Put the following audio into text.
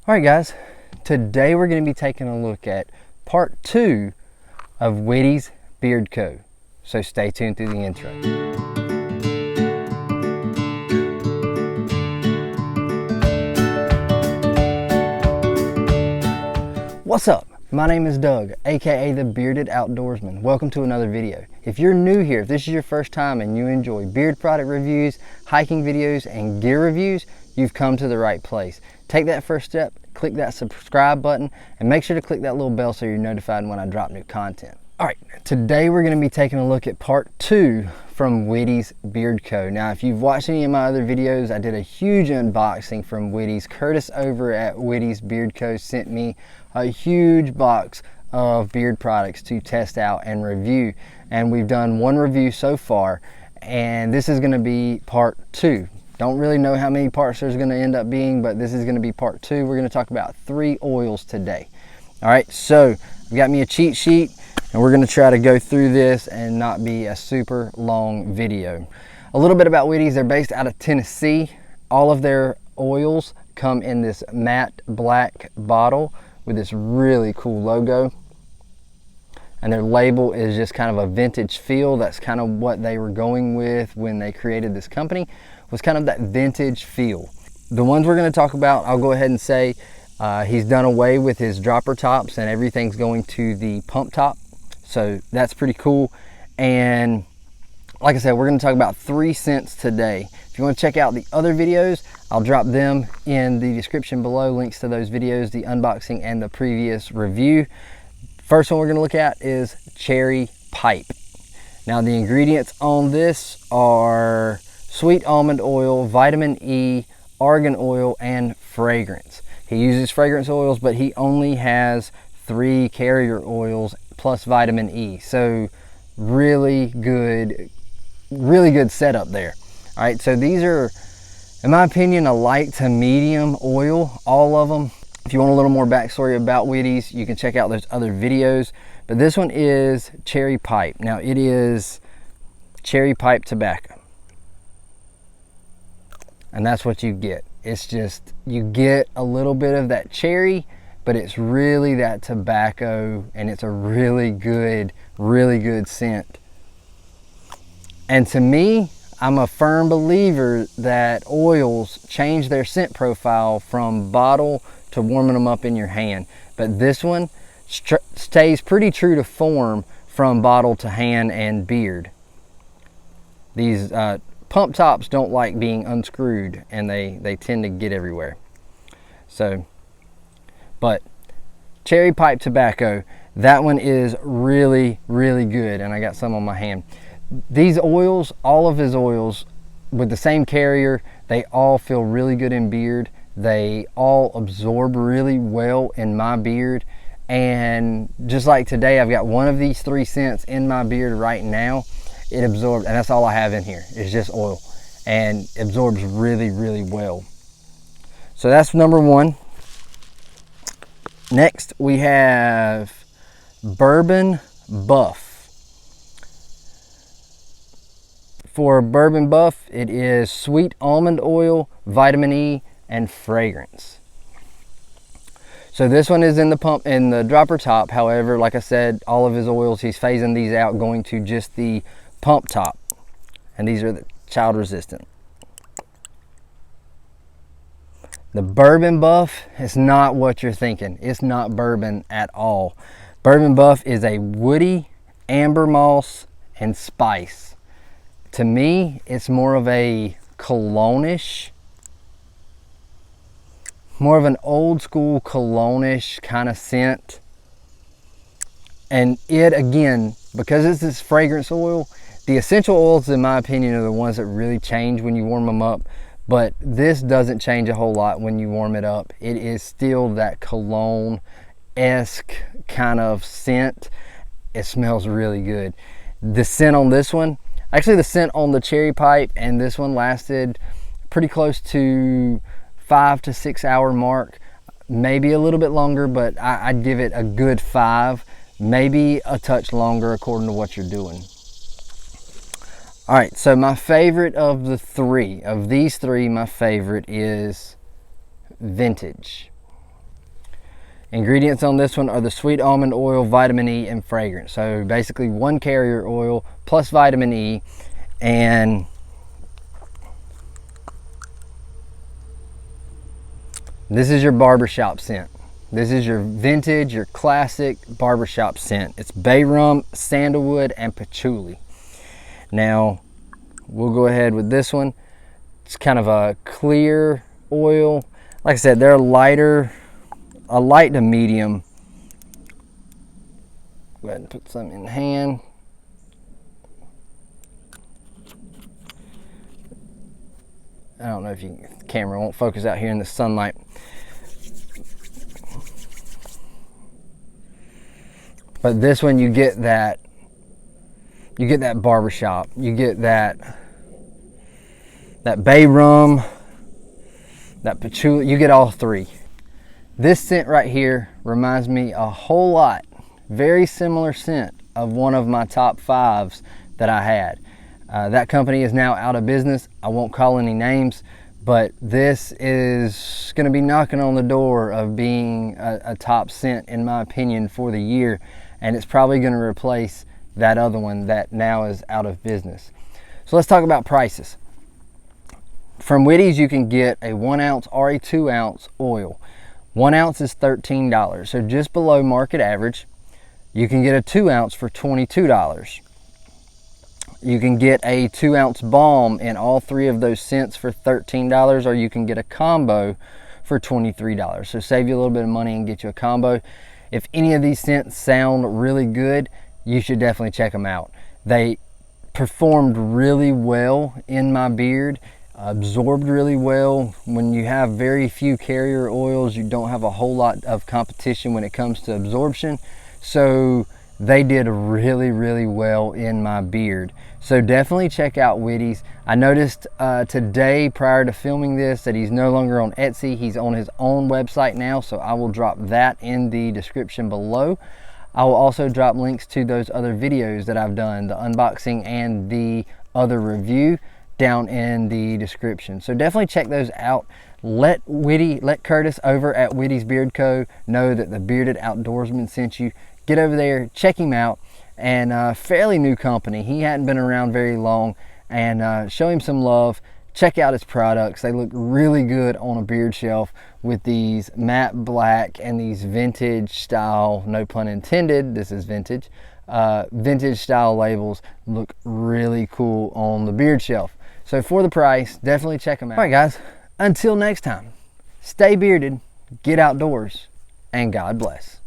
Alright guys, today we're going to be taking a look at part 2 of Witty's Beard Co. So stay tuned through the intro. What's up? My name is Doug, aka the Bearded Outdoorsman. Welcome to another video. If you're new here, if this is your first time and you enjoy beard product reviews, hiking videos, and gear reviews, you've come to the right place. Take that first step, click that subscribe button, and make sure to click that little bell so you're notified when I drop new content. Alright, today we're going to be taking a look at part 2 from Witty's Beard Co. Now, if you've watched any of my other videos, I did a huge unboxing from Witty's. Curtis over at Witty's Beard Co. sent me a huge box of beard products to test out and review. And we've done one review so far, and this is going to be part 2. Don't really know how many parts there's going to end up being, but this is going to be part 2. We're going to talk about 3 oils today. All right, so I've got me a cheat sheet, and we're going to try to go through this and not be a super long video. A little bit about Witty's. They're based out of Tennessee. All of their oils come in this matte black bottle with this really cool logo. And their label is just kind of a vintage feel. That's kind of what they were going with when they created this company, was kind of that vintage feel. The ones we're going to talk about, I'll go ahead and say he's done away with his dropper tops and everything's going to the pump top. So that's pretty cool. And like I said, we're going to talk about 3 scents today. If you want to check out the other videos, I'll drop them in the description below. Links to those videos, the unboxing and the previous review. First one we're going to look at is Cherry Pipe. Now the ingredients on this are sweet almond oil, vitamin E, argan oil, and fragrance. He uses fragrance oils, but he only has 3 carrier oils plus vitamin E. So really good setup there. All right, so these are, in my opinion, a light to medium oil, all of them. If you want a little more backstory about Witty's, you can check out those other videos. But this one is Cherry Pipe. Now it is cherry pipe tobacco. And that's what you get. It's just, you get a little bit of that cherry, but it's really that tobacco, and it's a really good scent. And to me, I'm a firm believer that oils change their scent profile from bottle to warming them up in your hand. But this one stays pretty true to form from bottle to hand and beard. These pump tops don't like being unscrewed, and they tend to get everywhere. So, but Cherry Pipe Tobacco, that one is really good, and I got some on my hand. These oils, all of his oils with the same carrier, they all feel really good in beard. They all absorb really well in my beard. And just like today, I've got one of these 3 scents in my beard right now. It absorbs, and that's all I have in here. It's just oil, and absorbs really well. So that's number 1. Next we have Bourbon Buff. For Bourbon Buff, it is sweet almond oil, vitamin E, and fragrance. So this one is in the pump, in the dropper top. However, like I said, all of his oils, he's phasing these out, going to just the pump top. And these are the child resistant. The Bourbon Buff is not what you're thinking. It's not bourbon at all. Bourbon Buff is a woody, amber moss, and spice. To me, it's more of a cologne-ish, more of an old school cologne-ish kind of scent. And it, again, because it's this fragrance oil, the essential oils, in my opinion, are the ones that really change when you warm them up. But this doesn't change a whole lot when you warm it up. It is still that cologne-esque kind of scent. It smells really good. The scent on this one, actually the scent on the Cherry Pipe and this one lasted pretty close to 5 to 6 hour mark. Maybe a little bit longer, but I'd give it a good 5. Maybe a touch longer according to what you're doing. All right, so my favorite of the 3, of these 3, my favorite is Vintage. Ingredients on this one are the sweet almond oil, vitamin E, and fragrance. So basically 1 carrier oil plus vitamin E. And this is your barbershop scent. This is your vintage, your classic barbershop scent. It's bay rum, sandalwood, and patchouli. Now, we'll go ahead with this one. It's kind of a clear oil. Like I said, they're lighter, a light to medium. Go ahead and put some in hand. I don't know if the camera won't focus out here in the sunlight. But this one, you get that barbershop. You get that bay rum, that patchouli. You get all three. This scent right here reminds me a whole lot, very similar scent of one of my top 5s that I had. That company is now out of business. I won't call any names, but this is going to be knocking on the door of being a top scent, in my opinion, for the year. And it's probably going to replace that other one that now is out of business. So let's talk about prices. From Witty's, you can get a 1 ounce or a 2 ounce oil. 1 ounce is $13, so just below market average. You can get a 2 ounce for $22. You can get a 2 ounce balm in all 3 of those scents for $13, or you can get a combo for $23. So save you a little bit of money and get you a combo. If any of these scents sound really good, you should definitely check them out. They performed really well in my beard, absorbed really well. When you have very few carrier oils, you don't have a whole lot of competition when it comes to absorption. So they did really, really well in my beard. So definitely check out Witty's. I noticed today, prior to filming this, that he's no longer on Etsy. He's on his own website now, so I will drop that in the description below. I will also drop links to those other videos that I've done, the unboxing and the other review, down in the description. So definitely check those out. Let Curtis over at Witty's Beard Co. know that the Bearded Outdoorsman sent you. Get over there, check him out, and fairly new company. He hadn't been around very long, and show him some love. Check out his products. They look really good on a beard shelf with these matte black and these vintage style, no pun intended, this is vintage, vintage style labels look really cool on the beard shelf. So for the price, definitely check them out. All right, guys, until next time, stay bearded, get outdoors, and God bless.